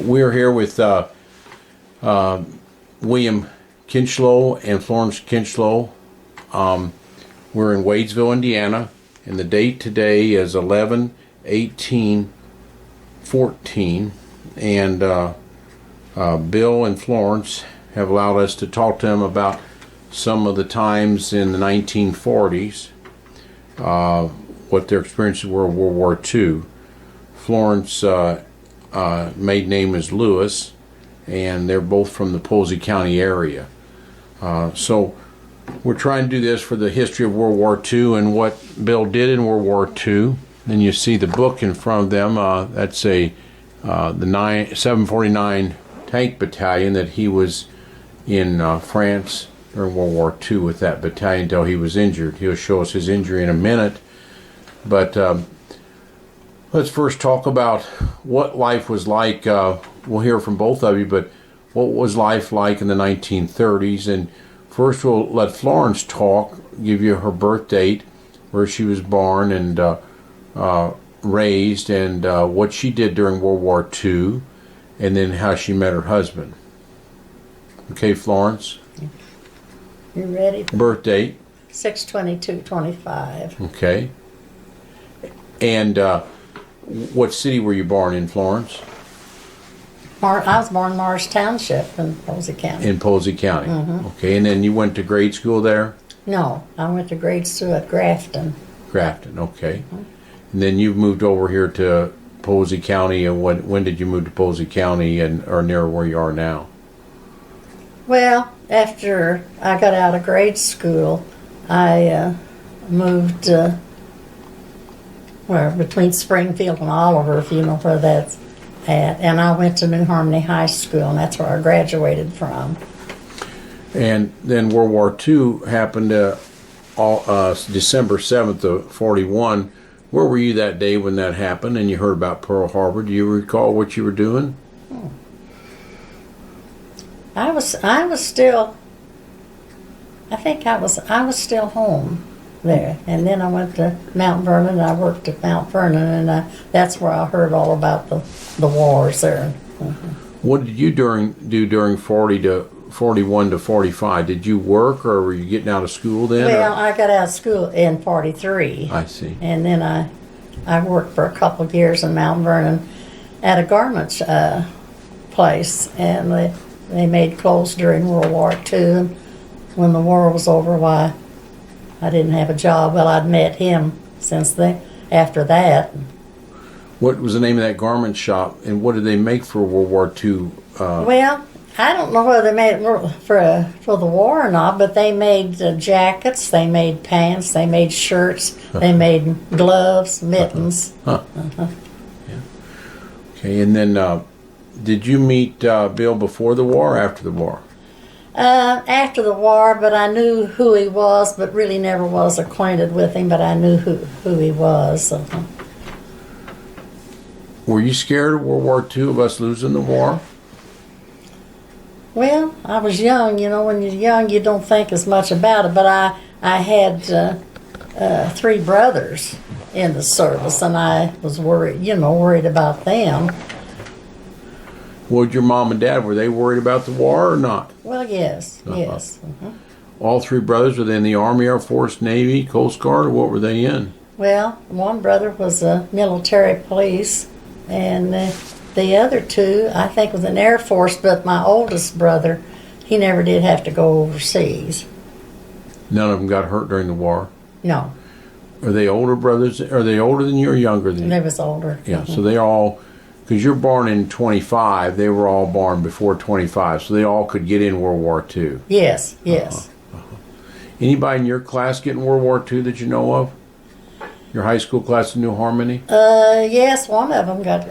We're here with William Kinchloe and Florence Kinchloe. We're in Wadesville, Indiana, and the date today is 11/18/14. And Bill and Florence have allowed us to talk to them about some of the times in the 1940s, what their experiences were of World War II. Florence maiden name is Lewis, and they're both from the Posey County area. So we're trying to do this for the history of World War II and what Bill did in World War II. And you see the book in front of them. That's the 749 Tank Battalion that he was in France during World War II with that battalion until he was injured. He'll show us his injury in a minute. But let's first talk about what life was like. We'll hear from both of you, but what was life like in the 1930s? And first we'll let Florence talk, give you her birth date, where she was born and raised, and what she did during World War II, and then how she met her husband. Okay, Florence? You ready? Birth date? 6/22/25. Okay. And what city were you born in, Florence? I was born in Morris Township in Posey County. In Posey County. Okay, and then you went to grade school there? No, I went to grade school at Grafton. Grafton, okay. And then you moved over here to Posey County, and when did you move to Posey County or near where you are now? Well, after I got out of grade school, I moved between Springfield and Oliver, if you know where that's at. And I went to New Harmony High School, and that's where I graduated from. And then World War II happened December 7th of 41. Where were you that day when that happened and you heard about Pearl Harbor? Do you recall what you were doing? I was still home there, and then I went to Mount Vernon. I worked at Mount Vernon, and that's where I heard all about the wars there. What did you do during 40 to 41 to 45? Did you work, or were you getting out of school then? Well, I got out of school in 43. I see. And then I worked for a couple of years in Mount Vernon at a garment place, and they made clothes during World War II. And when the war was over, why, I didn't have a job. Well, I'd met him after that. What was the name of that garment shop, and what did they make for World War II? Well, I don't know whether they made it for the war or not, but they made jackets, they made pants, they made shirts, they made gloves, mittens. Yeah. Okay, and then did you meet Bill before the war or after the war? After the war, but I knew who he was, but really never was acquainted with him, but I knew who he was. Were you scared of World War II, of us losing the war? Well, I was young. You know, when you're young, you don't think as much about it, but I had 3 brothers in the service, and I was worried about them. Well, your mom and dad, were they worried about the war or not? Well, yes, yes. All 3 brothers, were they in the Army, Air Force, Navy, Coast Guard, or what were they in? Well, one brother was a military police, and the other 2, I think, was in Air Force, but my oldest brother, he never did have to go overseas. None of them got hurt during the war? No. Are they older brothers? Are they older than you or younger than you? They was older. Yeah, so they all... Because you're born in 25, they were all born before 25, so they all could get in World War II. Yes, yes. Anybody in your class get in World War II that you know of? Your high school class in New Harmony? Yes, one of them got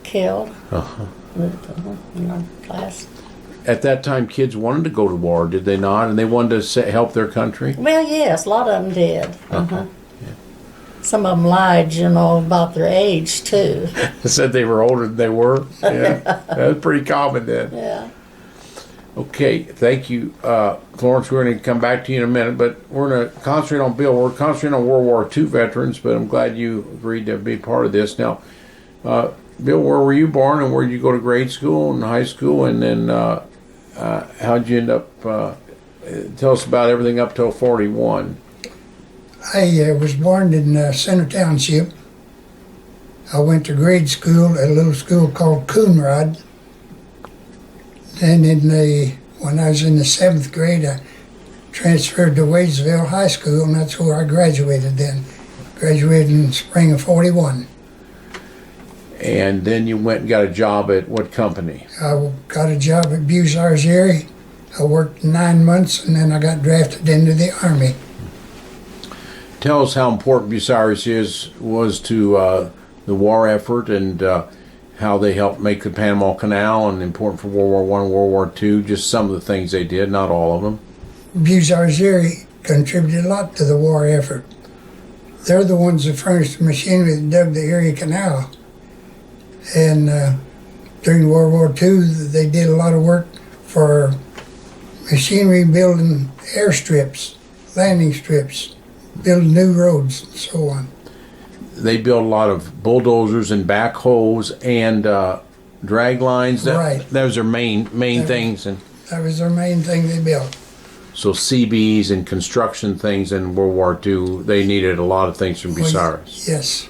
killed. In our class. At that time, kids wanted to go to war, did they not? And they wanted to help their country? Well, yes, a lot of them did. Yeah. Some of them lied, about their age, too. Said they were older than they were? Yeah. That was pretty common then. Yeah. Okay, thank you, Florence. We're going to come back to you in a minute, but we're going to concentrate on Bill. We're concentrating on World War II veterans, but I'm glad you agreed to be part of this. Now, Bill, where were you born, and where did you go to grade school and high school, and then how'd you end up? Tell us about everything up till 41. I was born in Center Township. I went to grade school at a little school called Coonrod. Then when I was in the 7th grade, I transferred to Wadesville High School, and that's where I graduated then. Graduated in spring of 41. And then you went and got a job at what company? I got a job at WWII. I worked 9 months, and then I got drafted into the Army. Tell us how important Bucyrus was to the war effort, and how they helped make the Panama Canal, and important for World War I and World War II. Just some of the things they did, not all of them. WWII contributed a lot to the war effort. They're the ones that furnished the machinery that dug the Erie Canal. And during World War II, they did a lot of work for machinery building airstrips, landing strips, building new roads, and so on. They built a lot of bulldozers and backhoes and drag lines. Right. That was their main things. And that was their main thing they built. so CBs and construction things in World War II, they needed a lot of things from Bucyrus. Yes.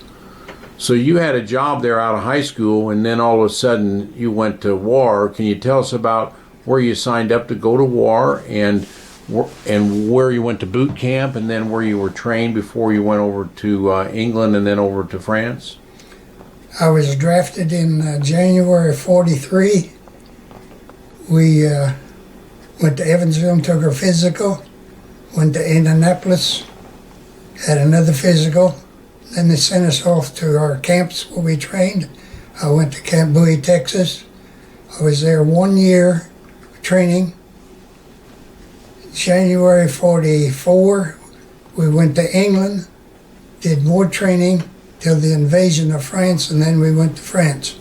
So you had a job there out of high school, and then all of a sudden you went to war. Can you tell us about where you signed up to go to war, and where you went to boot camp, and then where you were trained before you went over to England and then over to France? I was drafted in January of 43. We went to Evansville and took our physical, went to Indianapolis, had another physical. Then they sent us off to our camps where we trained. I went to Camp Bowie, Texas. I was there 1 year training. January 44, we went to England, did more training till the invasion of France, and then we went to France.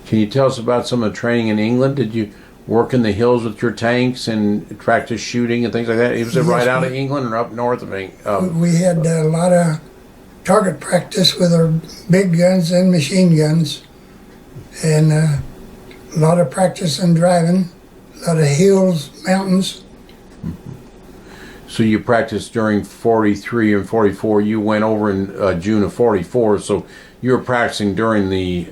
Can you tell us about some of the training in England? Did you work in the hills with your tanks and practice shooting and things like that? Was it Yes, right out of England or up north of England? We had a lot of target practice with our big guns and machine guns, and a lot of practice in driving, a lot of hills, mountains. So you practiced during 43 and 44. You went over in June of 44, so you were practicing during the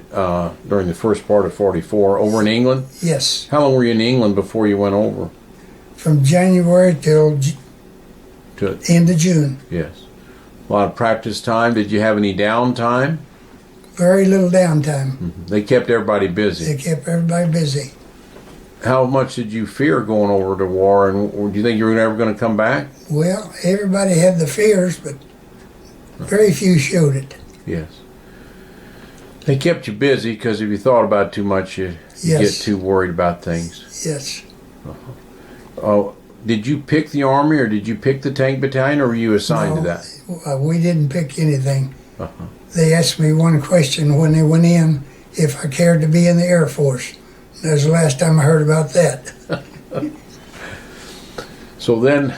first part of 44 over in England? Yes, How long were you in England before you went over? from January till To end of June. Yes. A lot of practice time. Did you have any downtime? Very little downtime. They kept everybody busy. They kept everybody busy. How much did you fear going over to war, and do you think you were never going to come back? Well, everybody had the fears, but very few showed it. Yes. They kept you busy because if you thought about it too much, you get Yes. too worried about things. Yes. Did you pick the Army, or did you pick the tank battalion, or were you assigned to No, that? We didn't pick anything. Uh-huh. They asked me one question when they went in if I cared to be in the Air Force. That was the last time I heard about that. So then,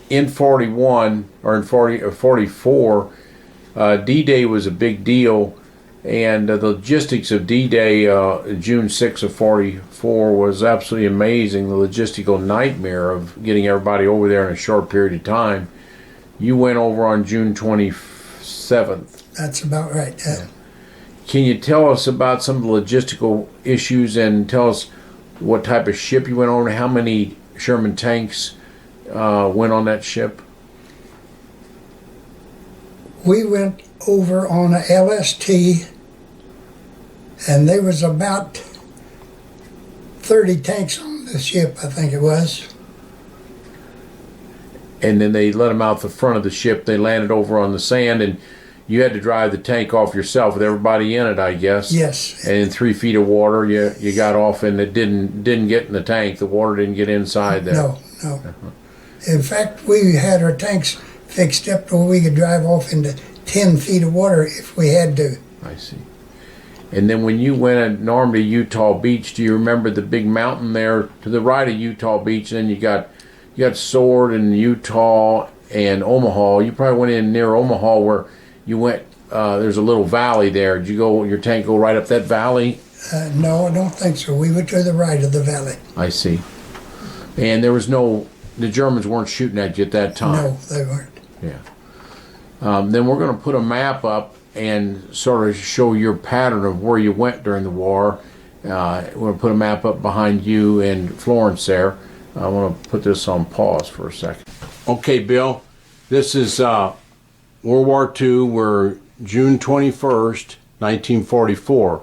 in 41 or in 44, D-Day was a big deal, and the logistics of D-Day, June 6th of 44, was absolutely amazing. The logistical nightmare of getting everybody over there in a short period of time. You went over on June 27th. That's about right. Can you tell us about some of the logistical issues, and tell us what type of ship you went over, how many Sherman tanks went on that ship? We went over on a LST, and there was about 30 tanks on the ship, I think it was. And then they let them out the front of the ship. They landed over on the sand, and you had to drive the tank off yourself with everybody in it, I guess. Yes. And in 3 feet of water, you got off, and it didn't get in the tank. The water didn't get inside there. No. In fact, we had our tanks fixed up where we could drive off into 10 feet of water if we had to. I see. And then when you went at Normandy, Utah Beach, do you remember the big mountain there to the right of Utah Beach? And then you got Sword and Utah and Omaha. You probably went in near Omaha where you went, there's a little valley there. Did you go, your tank go right up that valley? No, I don't think so. We went to the right of the valley. I see. And there was no, the Germans weren't shooting at you at that time? No, they weren't. Yeah. Then we're going to put a map up and sort of show your pattern of where you went during the war. We're going to put a map up behind you in Florence there. I want to put this on pause for a second. Okay, Bill, this is World War II. We're June 21st, 1944.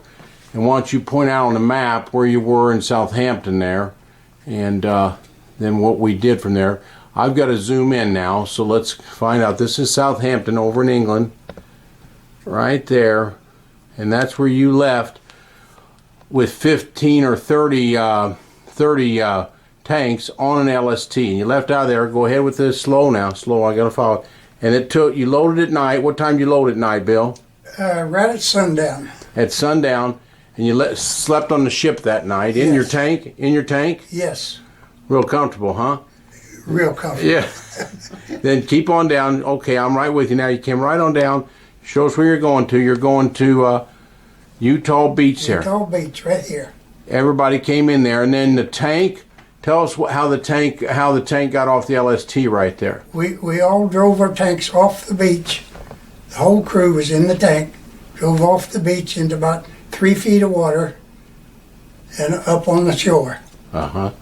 And why don't you point out on the map where you were in Southampton there, and then what we did from there. I've got to zoom in now, so let's find out. This is Southampton over in England, right there, and that's where you left with 15 or 30 tanks on an LST, and you left out of there. Go ahead with this. Slow now, slow. I got to follow. And it took, you loaded at night. What time did you load at night, Bill? Right at sundown. At sundown, and you slept on the ship that night in your tank. In your tank. Yes. Real comfortable, huh? Real comfortable. Yeah. Then keep on down. Okay, I'm right with you now. You came right on down. Show us where you're going to. You're going to Utah Beach there. Utah Beach, right here. Everybody came in there, and then the tank. Tell us how the tank got off the LST right there. We all drove our tanks off the beach. The whole crew was in the tank. Drove off the beach into about 3 feet of water, and up on the shore. Uh-huh.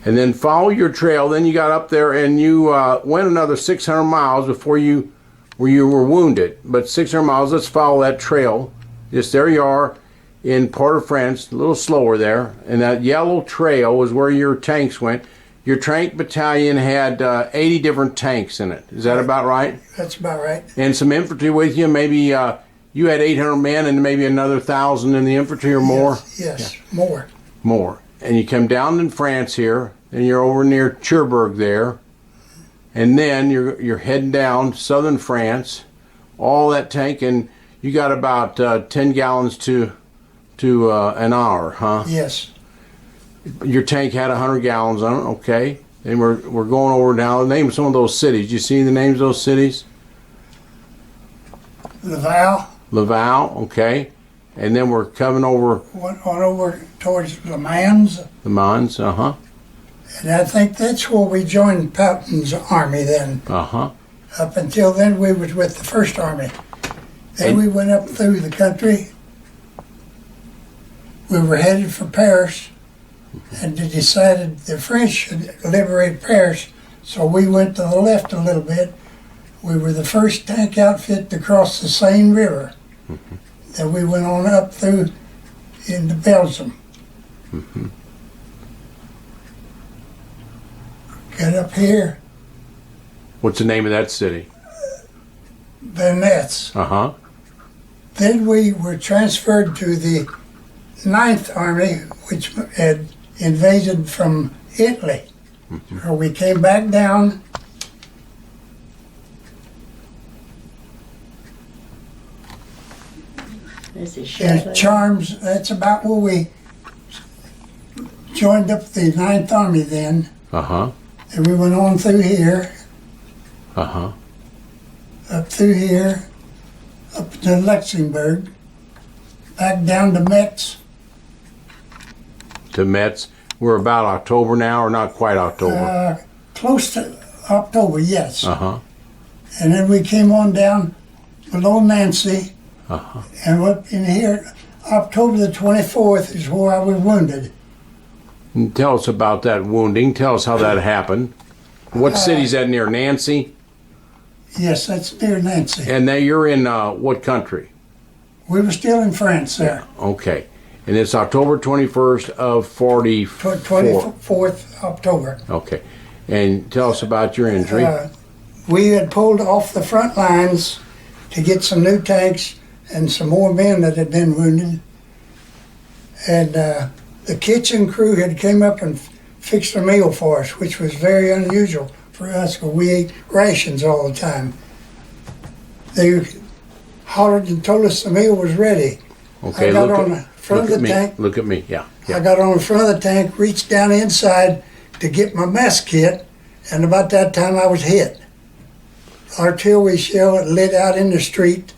And then follow your trail. Then you got up there and you went another 600 miles before you were wounded. But 600 miles, let's follow that trail. Just there you are in Port-au-Prince, a little slower there. And that yellow trail was where your tanks went. Your tank battalion had 80 different tanks in it. Is that about right? That's about right. And some infantry with you. Maybe you had 800 men and maybe another 1,000 in the infantry or more? Yes, more. More. And you come down in France here, and you're over near Cherbourg there, and then you're heading down southern France, all that tank, and you got about 10 gallons to an hour, huh? Yes. Your tank had 100 gallons on it, okay. And we're going over now. Name some of those cities. You see the names of those cities? Laval, okay. And then we're coming over. Went on over towards Le Mans. The Mans, uh-huh. And I think that's where we joined Patton's army then. Uh-huh. Up until then, we was with the First Army. Then we went up through the country. We were headed for Paris, and they decided the French should liberate Paris, so we went to the left a little bit. We were the first tank outfit to cross the Seine River. Mm-hmm. Then we went on up through into Belgium. Mm-hmm. Got up here. What's the name of that city? Vannes. Uh-huh. Then we were transferred to the 9th Army, which had invaded from Italy. Mm-hmm. So we came back down. And Charms, that's about where we joined up the 9th Army then. Uh-huh. And we went on through here. Uh-huh. Up through here, up to Luxembourg, back down to Metz. To Metz. We're about October now, or not quite October? Close to October, yes. Uh-huh. And then we came on down below Nancy. Uh-huh. And up in here, October the 24th is where I was wounded. And tell us about that wounding. Tell us how that happened. What city's that near? Nancy? Yes, that's near Nancy. And now you're in what country? We were still in France there. Yeah. Okay. And it's October 21st of 44. 24th October. Okay. And tell us about your injury. We had pulled off the front lines to get some new tanks and some more men that had been wounded. And the kitchen crew had came up and fixed a meal for us, which was very unusual for us because we ate rations all the time. They hollered and told us the meal was ready. Okay, I got on the front of the tank. Look at me, yeah. I got on the front of the tank, reached down inside to get my mess kit, and about that time I was hit. artillery shell that lit out in the street,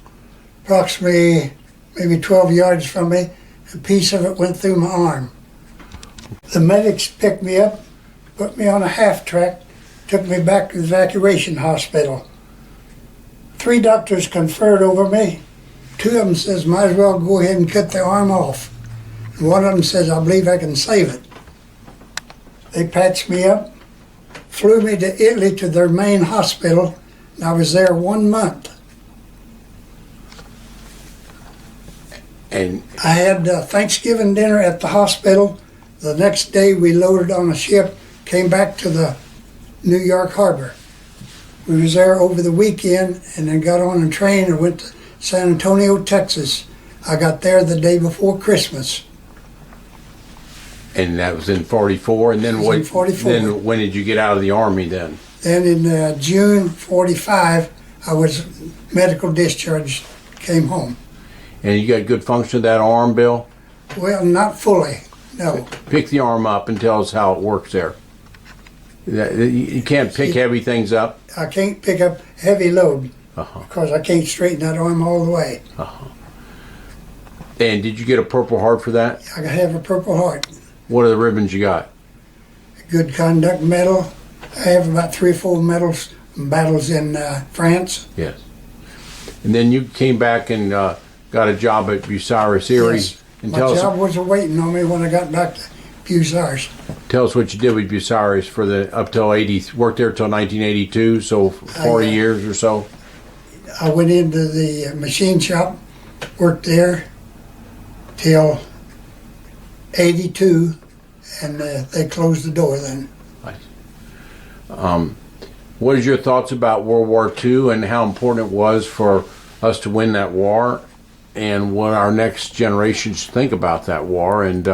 approximately maybe 12 yards from me. A piece of it went through my arm. The medics picked me up, put me on a half track, took me back to the evacuation hospital. 3 doctors conferred over me. 2 of them says, might as well go ahead and cut the arm off. And 1 of them says, I believe I can save it. They patched me up, flew me to Italy to their main hospital, and I was there 1 month. And I had Thanksgiving dinner at the hospital. The next day we loaded on a ship, came back to the New York harbor. We was there over the weekend and then got on a train and went to San Antonio, Texas. I got there the day before Christmas. and that was in 44. And then It was what? in 44. Then when did you get out of the Army then? Then in June 45, I was medical discharged, came home. And you got good function of that arm, Bill? Well, not fully, no. Pick the arm up and tell us how it works there. You can't pick heavy things up. I can't pick up heavy load Uh-huh. because I can't straighten that arm all the way. And did you get a Purple Heart for that? I have a Purple Heart, What are the ribbons you got? Good Conduct Medal. I have about 3 or 4 medals, battles in France. Yes. And then you came back and got a job at Bucyrus Erie. Yes. And My tell job was waiting on me when I got back to Bucyrus. us what you did with Bucyrus for the up till 80. Worked there till 1982, so 40 years or so. I went into the machine shop, worked there till 82, and they closed the door then. What is your thoughts about World War II and how important it was for us to win that war, and what our next generations think about that war? And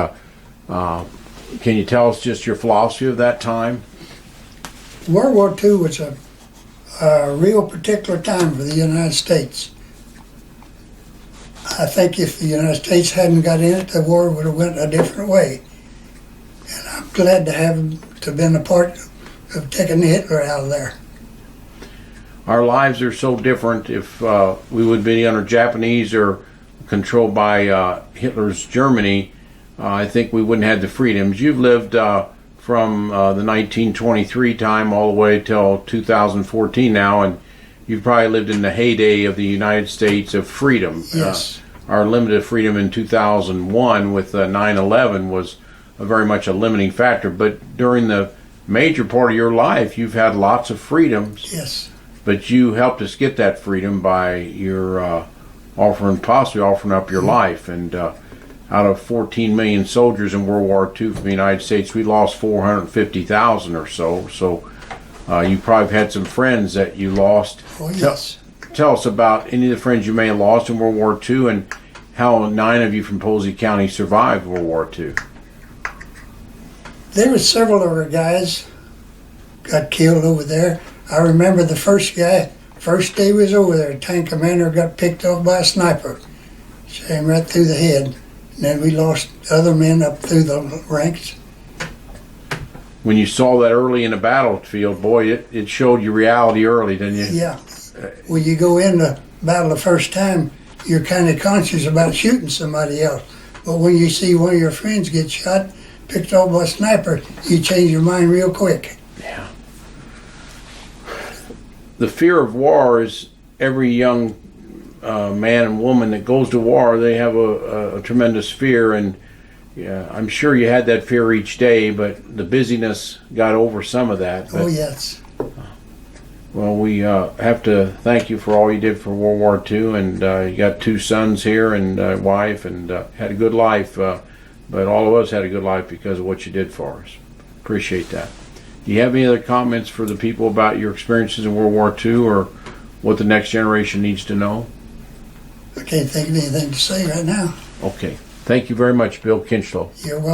can you tell us just your philosophy of that time? World War II was a real particular time for the United States. I think if the United States hadn't got in it, the war would have went a different way. And I'm glad to have been a part of taking Hitler out of there. Our lives are so different. If we would be under Japanese or controlled by Hitler's Germany, I think we wouldn't have the freedoms. You've lived from the 1923 time all the way till 2014 now, and you've probably lived in the heyday of the United States of freedom. Yes. Our limited freedom in 2001 with 9/11 was very much a limiting factor, but during the major part of your life, you've had lots of freedoms. Yes. But you helped us get that freedom by your possibly offering up your life. And out of 14 million soldiers in World War II from the United States, we lost 450,000 or so. So you probably had some friends that you lost. Oh, yes. Tell us about any of the friends you may have lost in World War II and how 9 of you from Posey County survived World War II. There were several of our guys got killed over there. I remember the first guy, first day we was over there, tank commander got picked off by a sniper. Shot him right through the head. And then we lost other men up through the ranks. When you saw that early in the battlefield, boy, it showed you reality early, didn't you? Yeah. When you go into battle the first time, you're kind of conscious about shooting somebody else. But when you see one of your friends get shot, picked off by a sniper, you change your mind real quick. Yeah. The fear of war is every young man and woman that goes to war, they have a tremendous fear, and yeah, I'm sure you had that fear each day, but the busyness got over some of that. But, Oh, yes. well, we have to thank you for all you did for World War II, and you got 2 sons here and a wife, and had a good life, but all of us had a good life because of what you did for us. Appreciate that. Do you have any other comments for the people about your experiences in World War II or what the next generation needs to know? I can't think of anything to say right now. Okay. Thank you very much, Bill Kinchloe. You're welcome.